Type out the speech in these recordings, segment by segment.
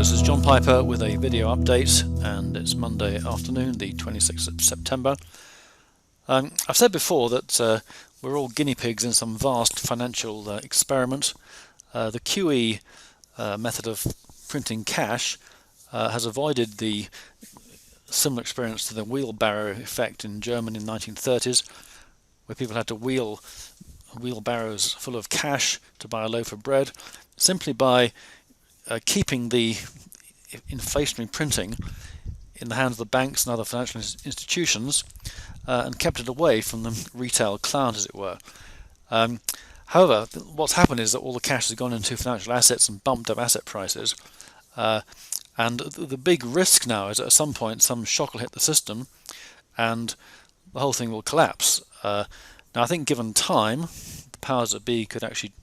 this is John Piper with a video update, and it's Monday afternoon, the 26th of September. I've said before that we're all guinea pigs in some vast financial experiment. The QE method of printing cash has avoided the similar experience to the wheelbarrow effect in Germany in the 1930s, where people had to wheel wheelbarrows full of cash to buy a loaf of bread, simply by keeping the inflationary printing in the hands of the banks and other financial institutions, and kept it away from the retail client, as it were. However, what's happened is that all the cash has gone into financial assets and bumped up asset prices, and the big risk now is that at some point some shock will hit the system and the whole thing will collapse. Now I think given time, the powers that be could actually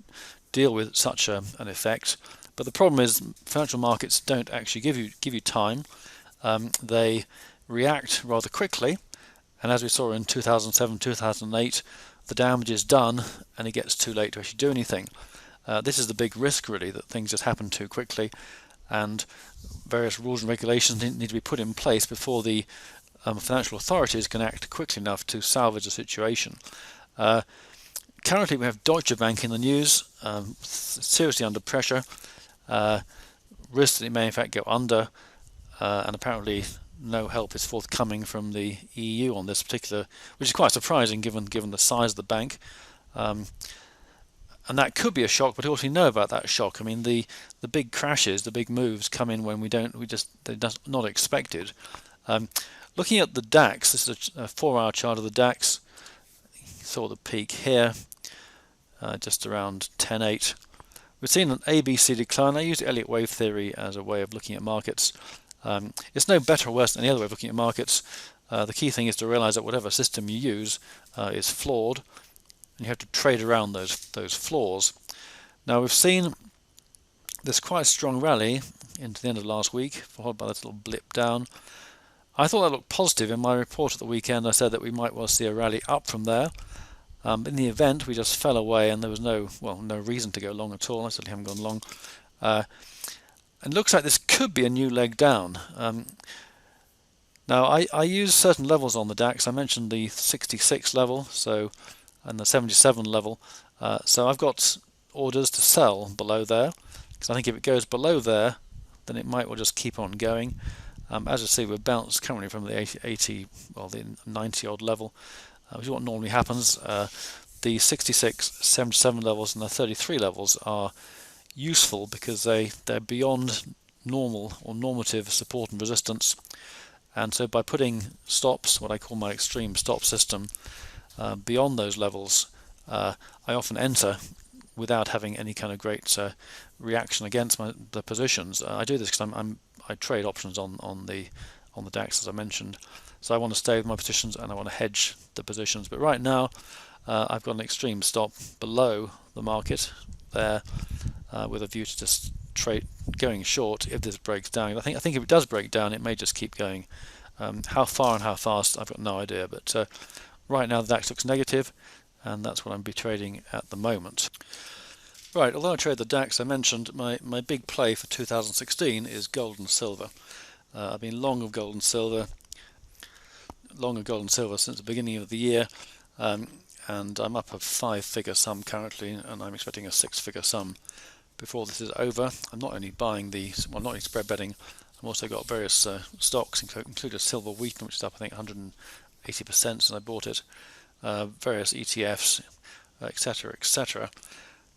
deal with such an effect. But the problem is financial markets don't actually give you time. They react rather quickly, and as we saw in 2007, 2008, the damage is done and it gets too late to actually do anything. This is the big risk, really, that things just happen too quickly, and various rules and regulations need to be put in place before the financial authorities can act quickly enough to salvage the situation. Currently we have Deutsche Bank in the news, seriously under pressure. Risk that it may in fact go under, and apparently no help is forthcoming from the EU on this particular, which is quite surprising given the size of the bank. And that could be a shock, but also know about that shock. I mean, the big crashes, the big moves come in when they're just not expected. Looking at the DAX, this is a 4-hour chart of the DAX. You saw the peak here, just around 10.8. We've seen an ABC decline. I use Elliott wave theory as a way of looking at markets. It's no better or worse than any other way of looking at markets. The key thing is to realize that whatever system you use is flawed, and you have to trade around those flaws. Now we've seen this quite strong rally into the end of last week, followed by this little blip down. I thought that looked positive. In my report at the weekend I said that we might well see a rally up from there. In the event, we just fell away, and there was no reason to go long at all. I certainly haven't gone long. And it looks like this could be a new leg down. Now, I use certain levels on the DAX. I mentioned the 66 level, and the 77 level. So I've got orders to sell below there, because I think if it goes below there, then it might well just keep on going. As you see, we're bounced currently from the 90 odd level. Which is what normally happens. The 66, 77 levels and the 33 levels are useful because they're beyond normal or normative support and resistance, and so by putting stops, what I call my extreme stop system, beyond those levels, I often enter without having any kind of great reaction against the positions. I do this because I trade options on the DAX, as I mentioned. So I want to stay with my positions and I want to hedge the positions. But right now I've got an extreme stop below the market there, with a view to just trade going short if this breaks down. I think if it does break down, it may just keep going. How far and how fast, I've got no idea. But right now the DAX looks negative, and that's what I'm be trading at the moment. Right, although I trade the DAX, I mentioned my big play for 2016 is gold and silver. I've been long of gold and silver. Since the beginning of the year, and I'm up a 5-figure sum currently, and I'm expecting a 6-figure sum before this is over. I'm not only buying not only spread betting, I've also got various stocks, including Silver Wheaton, which is up I think 180% since I bought it, various ETFs, etc., etc.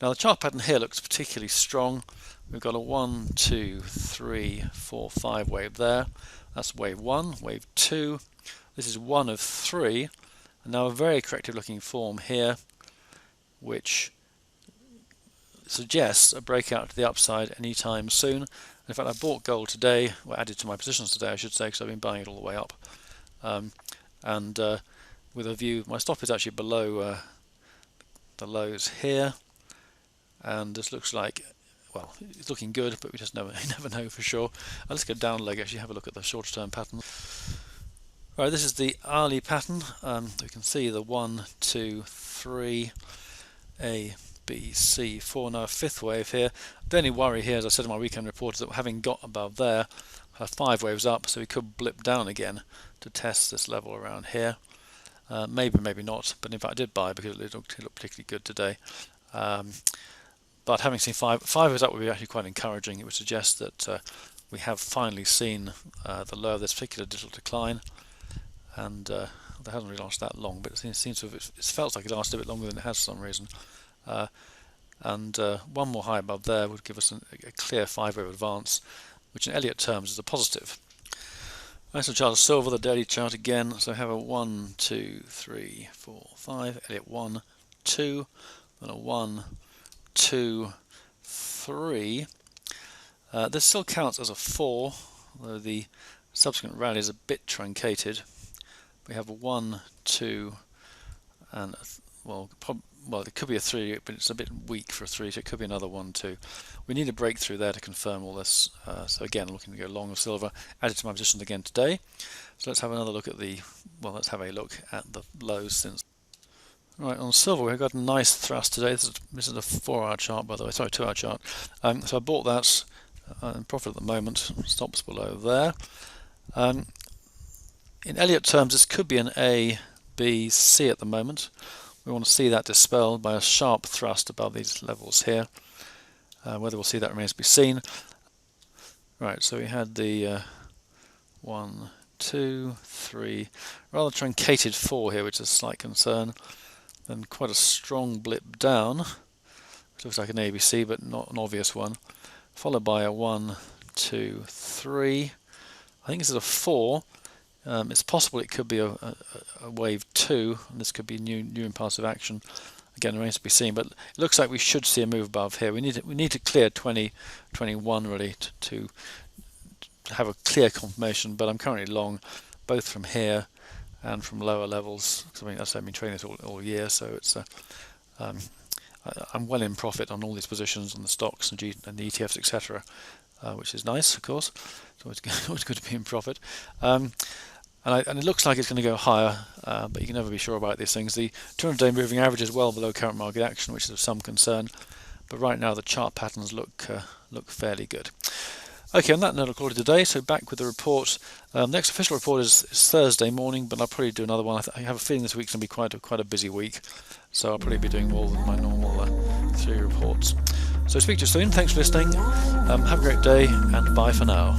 Now the chart pattern here looks particularly strong. We've got a 1, 2, 3, 4, 5 wave there. That's wave 1, wave 2. This is 1 of 3, and now a very corrective looking form here, which suggests a breakout to the upside anytime soon. In fact, I bought gold today, or added to my positions today I should say, because I've been buying it all the way up, and with a view, my stop is actually below the lows here, and this looks like, well, it's looking good, but we just never know for sure. Let's go down leg, actually have a look at the shorter term pattern. Right, this is the hourly pattern. We can see the 1, 2, 3, a B, C, 4, now a fifth wave here. The only worry here, as I said in my weekend report, is that having got above there, 5 waves up, so we could blip down again to test this level around here. Maybe, maybe not, but in fact I did buy because it looked particularly good today. But having seen 5 waves up would be actually quite encouraging. It would suggest that we have finally seen the low of this particular digital decline, and that hasn't really lasted that long, but it seems to have, it felt like it lasted a bit longer than it has for some reason. And one more high above there would give us a clear 5 wave advance, which in Elliott terms is a positive. Nice little chart of silver, the daily chart again. So I have a 1, 2, 3, 4, 5, Elliott 1, 2, then a 1, 2, 3. This still counts as a 4, though the subsequent rally is a bit truncated. We have a 1, 2, and well, it could be a 3, but it's a bit weak for a 3, so it could be another 1, 2. We need a breakthrough there to confirm all this. So again, looking to go long of silver. Added to my positions again today. So let's have another look at the lows since. Right, on silver we've got a nice thrust today. This is a 4-hour chart, by the way. Sorry, 2-hour chart. So I bought that in profit at the moment. Stops below there. In Elliott terms, this could be an A, B, C at the moment. We want to see that dispelled by a sharp thrust above these levels here. Whether we'll see that remains to be seen. Right, so we had the 1, 2, 3, rather truncated 4 here, which is a slight concern. Then quite a strong blip down, which looks like an ABC, but not an obvious one. Followed by a 1, 2, 3. I think this is a 4. It's possible it could be a wave 2, and this could be new impulsive action. Again, remains to be seen, but it looks like we should see a move above here. We need to clear 2021 really to have a clear confirmation. But I'm currently long, both from here and from lower levels. Because I've been trading this all year, so it's I'm well in profit on all these positions on the stocks and the ETFs, etc., which is nice, of course. It's always good to be in profit. And it looks like it's going to go higher, but you can never be sure about these things. The 200-day moving average is well below current market action, which is of some concern. But right now the chart patterns look fairly good. Okay, on that note, I'll call it today. So back with the report. Next official report is Thursday morning, but I'll probably do another one. I have a feeling this week's going to be quite a busy week, so I'll probably be doing more than my normal 3 reports. So speak to you soon. Thanks for listening. Have a great day, and bye for now.